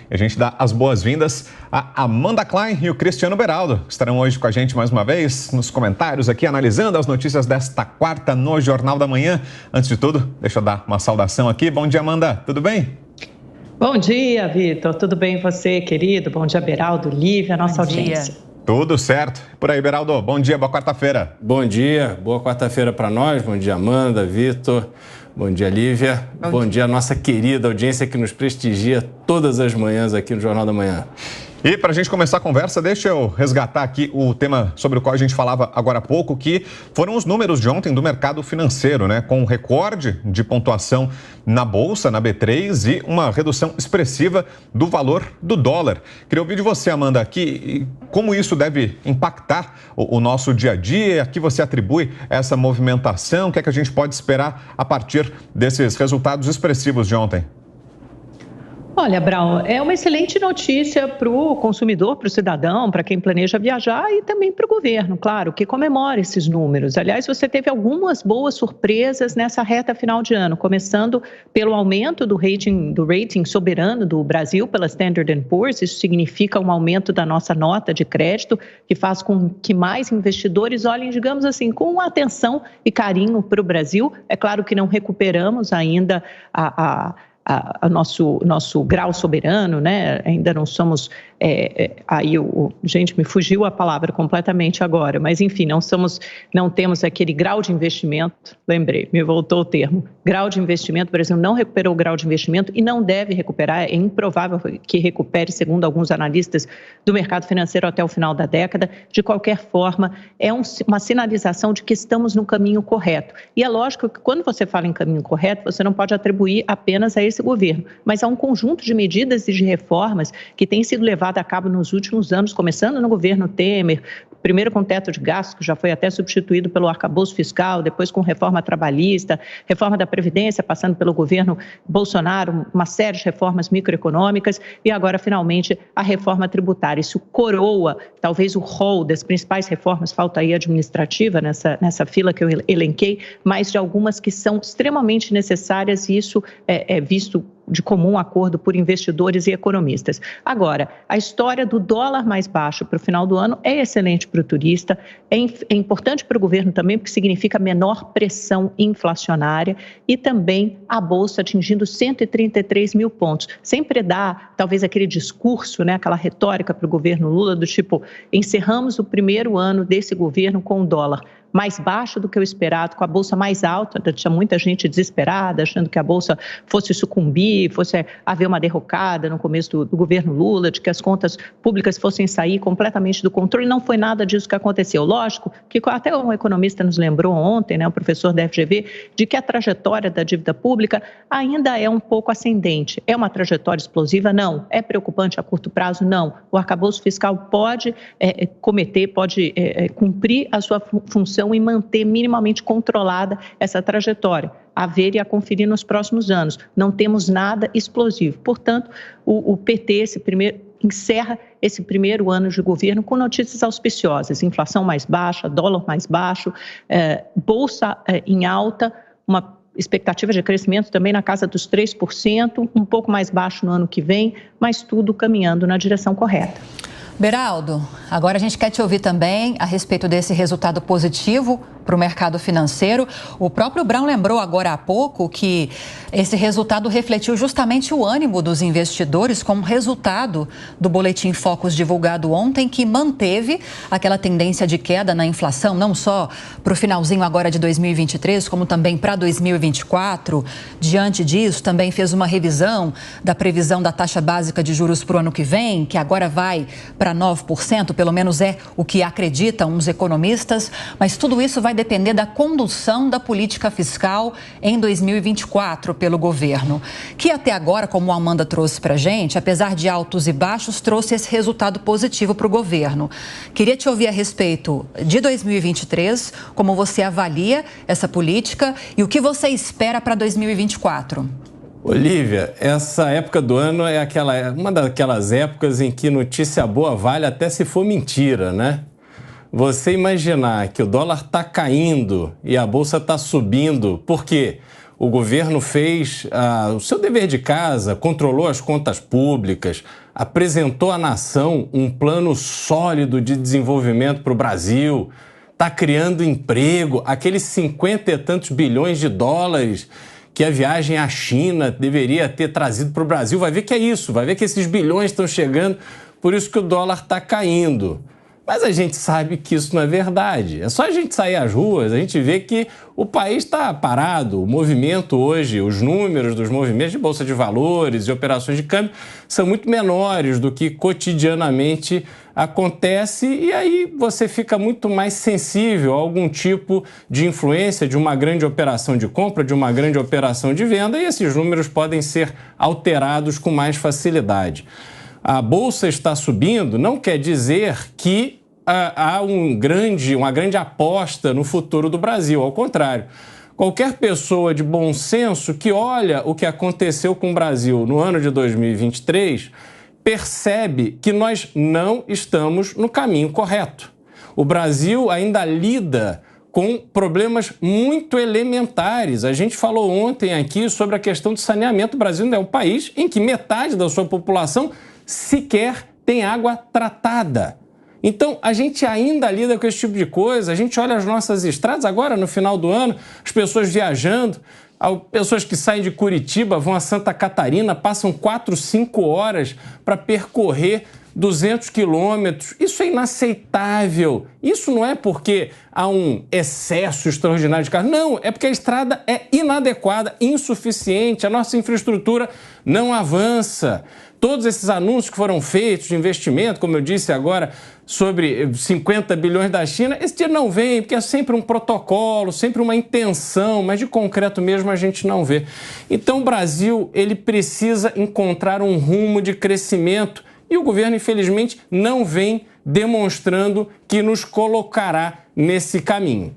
E a gente dá as boas-vindas a Amanda Klein e o Cristiano Beraldo, que estarão hoje com a gente mais uma vez nos comentários aqui, analisando as notícias desta quarta no Jornal da Manhã. Antes de tudo, deixa eu dar uma saudação aqui. Bom dia, Amanda. Tudo bem? Bom dia, Vitor. Tudo bem você, querido? Bom dia, Beraldo, Lívia, nossa audiência. Tudo certo. Por aí, Beraldo. Bom dia, boa quarta-feira. Bom dia, boa quarta-feira para nós. Bom dia, Amanda, Vitor. Bom dia, Lívia. Bom dia, nossa querida audiência que nos prestigia todas as manhãs aqui no Jornal da Manhã. E para a gente começar a conversa, deixa eu resgatar aqui o tema sobre o qual a gente falava agora há pouco, que foram os números de ontem do mercado financeiro, né? Com um recorde de pontuação na Bolsa, na B3, e uma redução expressiva do valor do dólar. Queria ouvir de você, Amanda, aqui como isso deve impactar o nosso dia a dia, a que você atribui essa movimentação, o que é que a gente pode esperar a partir desses resultados expressivos de ontem? Olha, Brown, é uma excelente notícia para o consumidor, para o cidadão, para quem planeja viajar e também para o governo, claro, que comemora esses números. Aliás, você teve algumas boas surpresas nessa reta final de ano, começando pelo aumento do rating soberano do Brasil pela Standard & Poor's. Isso significa um aumento da nossa nota de crédito, que faz com que mais investidores olhem, digamos assim, com atenção e carinho para o Brasil. É claro que não recuperamos ainda nosso grau soberano, né? Ainda não somos, gente, me fugiu a palavra completamente agora, mas enfim, não temos aquele grau de investimento, lembrei, me voltou o termo, grau de investimento. O Brasil não recuperou o grau de investimento e não deve recuperar, é improvável que recupere, segundo alguns analistas do mercado financeiro, até o final da década. De qualquer forma, é uma sinalização de que estamos no caminho correto. E é lógico que quando você fala em caminho correto, você não pode atribuir apenas a esse governo, mas há um conjunto de medidas e de reformas que têm sido levadas a cabo nos últimos anos, começando no governo Temer, primeiro com teto de gastos, que já foi até substituído pelo arcabouço fiscal, depois com reforma trabalhista, reforma da Previdência, passando pelo governo Bolsonaro, uma série de reformas microeconômicas e agora, finalmente, a reforma tributária. Isso coroa, talvez, o rol das principais reformas, falta aí administrativa nessa fila que eu elenquei, mas de algumas que são extremamente necessárias, e isso é visto de comum acordo por investidores e economistas. Agora, a história do dólar mais baixo para o final do ano é excelente para o turista, é importante para o governo também, porque significa menor pressão inflacionária, e também a Bolsa atingindo 133 mil pontos. Sempre dá, talvez, aquele discurso, né, aquela retórica para o governo Lula do tipo, encerramos o primeiro ano desse governo com o dólar mais baixo do que o esperado, com a Bolsa mais alta. Tinha muita gente desesperada, achando que a Bolsa fosse sucumbir, fosse haver uma derrocada no começo do governo Lula, de que as contas públicas fossem sair completamente do controle. Não foi nada disso que aconteceu. Lógico que até um economista nos lembrou ontem, né, o professor da FGV, de que a trajetória da dívida pública ainda é um pouco ascendente. É uma trajetória explosiva? Não. É preocupante a curto prazo? Não. O arcabouço fiscal pode cumprir a sua função e manter minimamente controlada essa trajetória, a ver e a conferir nos próximos anos. Não temos nada explosivo. Portanto, o PT encerra esse primeiro ano de governo com notícias auspiciosas: inflação mais baixa, dólar mais baixo, bolsa em alta, uma expectativa de crescimento também na casa dos 3%, um pouco mais baixo no ano que vem, mas tudo caminhando na direção correta. Beraldo, agora a gente quer te ouvir também a respeito desse resultado positivo para o mercado financeiro. O próprio Brown lembrou agora há pouco que esse resultado refletiu justamente o ânimo dos investidores como resultado do Boletim Focus divulgado ontem, que manteve aquela tendência de queda na inflação, não só para o finalzinho agora de 2023, como também para 2024. Diante disso, também fez uma revisão da previsão da taxa básica de juros para o ano que vem, que agora vai para 9%, pelo menos é o que acreditam os economistas, mas tudo isso vai depender da condução da política fiscal em 2024 pelo governo, que até agora, como a Amanda trouxe para a gente, apesar de altos e baixos, trouxe esse resultado positivo para o governo. Queria te ouvir a respeito de 2023, como você avalia essa política e o que você espera para 2024. Olívia, essa época do ano é uma daquelas épocas em que notícia boa vale até se for mentira, né? Você imaginar que o dólar está caindo e a Bolsa está subindo, por quê? o governo fez o seu dever de casa, controlou as contas públicas, apresentou à nação um plano sólido de desenvolvimento para o Brasil, está criando emprego, aqueles 50 e tantos bilhões de dólares que a viagem à China deveria ter trazido para o Brasil. Vai ver que é isso, vai ver que esses bilhões estão chegando, por isso que o dólar está caindo. Mas a gente sabe que isso não é verdade. É só a gente sair às ruas, a gente vê que o país está parado. O movimento hoje, os números dos movimentos de bolsa de valores e operações de câmbio são muito menores do que cotidianamente acontece, e aí você fica muito mais sensível a algum tipo de influência de uma grande operação de compra, de uma grande operação de venda, e esses números podem ser alterados com mais facilidade. A bolsa está subindo não quer dizer que há uma grande aposta no futuro do Brasil. Ao contrário, qualquer pessoa de bom senso que olha o que aconteceu com o Brasil no ano de 2023 percebe que nós não estamos no caminho correto. O Brasil ainda lida com problemas muito elementares. A gente falou ontem aqui sobre a questão do saneamento. O Brasil é um país em que metade da sua população sequer tem água tratada. Então, a gente ainda lida com esse tipo de coisa, a gente olha as nossas estradas, agora no final do ano, as pessoas viajando, pessoas que saem de Curitiba, vão a Santa Catarina, passam 4, 5 horas para percorrer 200 quilômetros. Isso é inaceitável. Isso não é porque há um excesso extraordinário de carro. Não, é porque a estrada é inadequada, insuficiente, a nossa infraestrutura não avança. Todos esses anúncios que foram feitos de investimento, como eu disse agora, sobre 50 bilhões da China, esse dia não vem, porque é sempre um protocolo, sempre uma intenção, mas de concreto mesmo a gente não vê. Então o Brasil, ele precisa encontrar um rumo de crescimento e o governo, infelizmente, não vem demonstrando que nos colocará nesse caminho.